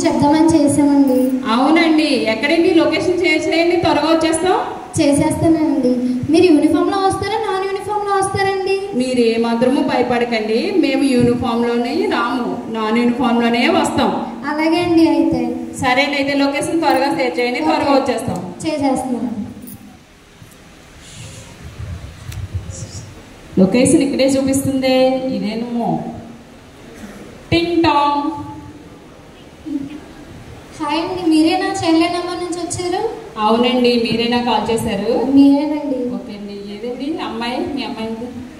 చెప్దామని చేసామండి. అవునండి, ఎక్కడండి? లొకేషన్ షేర్ చేయండి, త్వరగా వచ్చేస్తాం. చేసేస్తానండి. మీరు యూనిఫామ్లో వస్తారా, నాన్ యూనిఫామ్లో వస్తారండి? మీరు ఏమాత్రము భయపడకండి, మేము యూనిఫామ్లోనే రాము, నాన్ యూనిఫామ్లోనే వస్తాం. అలాగే అండి. అయితే సరేనైతే లొకేషన్ త్వరగా షేర్ చేయండి, త్వరగా వచ్చేస్తాం. చేసేస్తున్నాను. లొకేషన్ ఇక్కడే చూపిస్తుంది. ఇదేమో టింగ్ టాంగ్. హాయ్ అండి, మీరేనా చైల్డ్ నెంబర్ నుంచి వచ్చారు? అవునండి, మీరేనా కాల్ చేశారు? మీరేనండి. ఓకే అండి. ఏదండి అమ్మాయి? మీ అమ్మాయి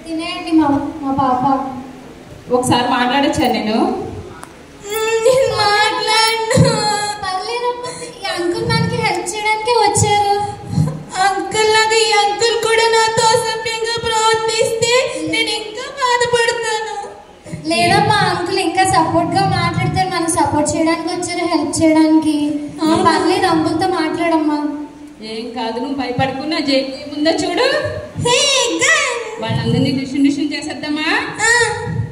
తినేయండి. మా పాప. ఒకసారి మాట్లాడచ్చా నేను? పర్లేదమ్మా, ఈ అంకుల్ మనకి హెల్ప్ చేయడానికి వచ్చారు. అంకుల్ లాగా ఈ అంకుల్ కూడా నాతో అసభ్యంగా ప్రవర్తిస్తే నేను ఇంకా బాధపడతాను. లేదమ్మా, అంకుల్ ఇంకా సపోర్ట్ గా మాట్లాడతారు. మనకు సపోర్ట్ చేయడానికి వచ్చారు, హెల్ప్ చేయడానికి. పర్లేదు, అంకుల్తో మాట్లాడమ్మా. ఏం కాదు, నువ్వు భయపడకున్నా. ముందో చూడు, వాళ్ళందరినీ డిస్ట్రిబ్యూషన్ చేసేద్దామా?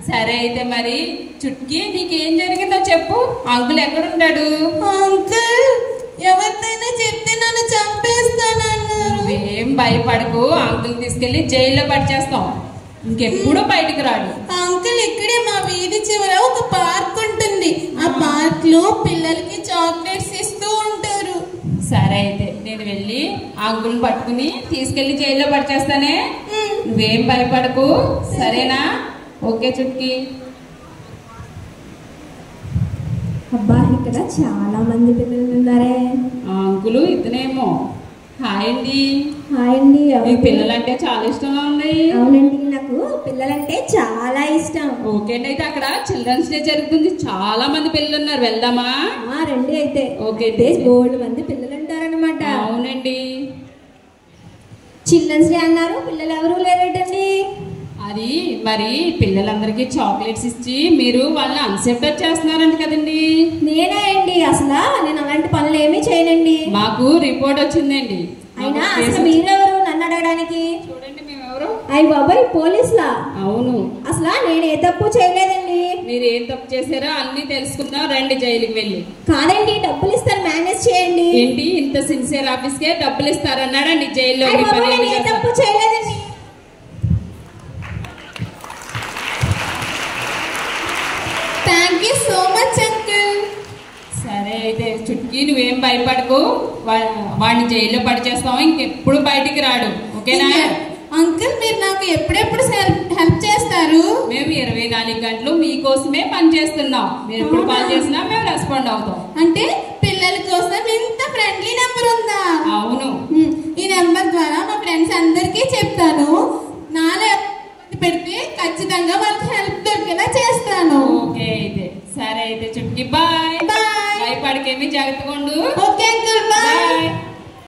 సరే అయితే మరి చుట్కీ, నీకేం జరిగిందో చెప్పు. అంకుల్ ఎక్కడుంటాడు? అంకుల్ ఎవరినైనా చెప్తే నన్ను చంపేస్తానన్నారు. నువ్వేం భయపడకు, అంకుల్ తీసుకెళ్లి జైల్లో పడిచేస్తాం. ఇంకెప్పుడు బయటకు రాడు. అంకుల్ ఇక్కడే మా వీధి చివర ఒక పార్క్ ఉంటుంది. ఆ పార్క్ లో పిల్లలకి చాక్లెట్స్ ఇస్తూ ఉంటారు. సరే అయితే నేను వెళ్ళి అంకుల్ పట్టుకుని తీసుకెళ్లి జైల్లో పడిచేస్తానే. నువ్వేం భయపడకు, సరేనా? ఓకే చుట్కీ. అబ్బా, ఇక్కడ చాలా మంది పిల్లలు ఉన్నారే. అంకులు ఇతనేమో. హాయ్ అండి. హాయ్ అండి. మీకు పిల్లలంటే చాలా ఇష్టంగా ఉంది. అవునండి, నాకు పిల్లలంటే చాలా ఇష్టం. ఓకే అండి, అయితే అక్కడ చిల్డ్రన్స్ డే జరుగుతుంది, చాలా మంది పిల్లలు ఉన్నారు, వెళ్దామా? రండి అయితే. ఓకే, బోల్డ్ మంది పిల్లలు ఉంటారనమాట. అవునండి. చిల్డ్రన్స్ డే అన్నారు, పిల్లలు ఎవరు లేరేటండి? అది మరి పిల్లలందరికీ చాక్లెట్స్ ఇచ్చి మీరు వాళ్ళని అన్సెప్ట్ చేస్తున్నారంట కదండి. నేనే అండి, అసలు నేను అలాంటి పనులు ఏమీ చేయనండి. మాకు రిపోర్ట్ వచ్చిందండి. అయినా అసలు మీరెవరు నన్ను అడగడానికి? చూడండి, మేమెవరు? అయ్య బాబాయ్, పోలీసులా? అవును. అసలు నేను ఏ తప్పు చేయలేదండి. మీరు ఏం తప్పు చేశారో అన్ని తెలుసుకుందాం, రండి జైలుకి వెళ్ళి. కాదండి, డబ్బులు ఇస్తాను, మేనేజ్ చేయండి. ఏంటి, ఇంత సిన్సియర్ ఆఫీస్కే డబ్బులు ఇస్తారన్నాడండి జైల్లో? ఏ తప్పు చేయలేదండి. Thank you so much uncle. సరే అయితే చుట్కీ, నువ్వేం భయపడకు, వాడిని జైల్లో పడిచేస్తాం, ఇంకెప్పుడు బయటికి రాడు. ఓకేనా? అంకుల్, మీరు నాకు ఎప్పుడెప్పుడు హెల్ప్ చేస్తారు? మేము 24 గంటలు మీకోసమే పనిచేస్తున్నాం. మీరు ఎప్పుడు కాల్ చేసినా మేము రెస్పాండ్ అవుతాం. అంటే పిల్లల కోసం ఇంత ఫ్రెండ్లీ నెంబర్ ఉందా? అవును. ఈ నెంబర్ ద్వారా మా ఫ్రెండ్స్ అందరికీ చెప్తాను. నాలో పెడితే ఖచ్చితంగా వాళ్ళకి హెల్ప్ దొరికేలా చేస్తాను. ఓకే అయితే. సరే అయితే చుట్కీ, బాయ్. బాయ్. భయపడకేమి, జాగ్రత్తగా ఉండు. Okay uncle, bye.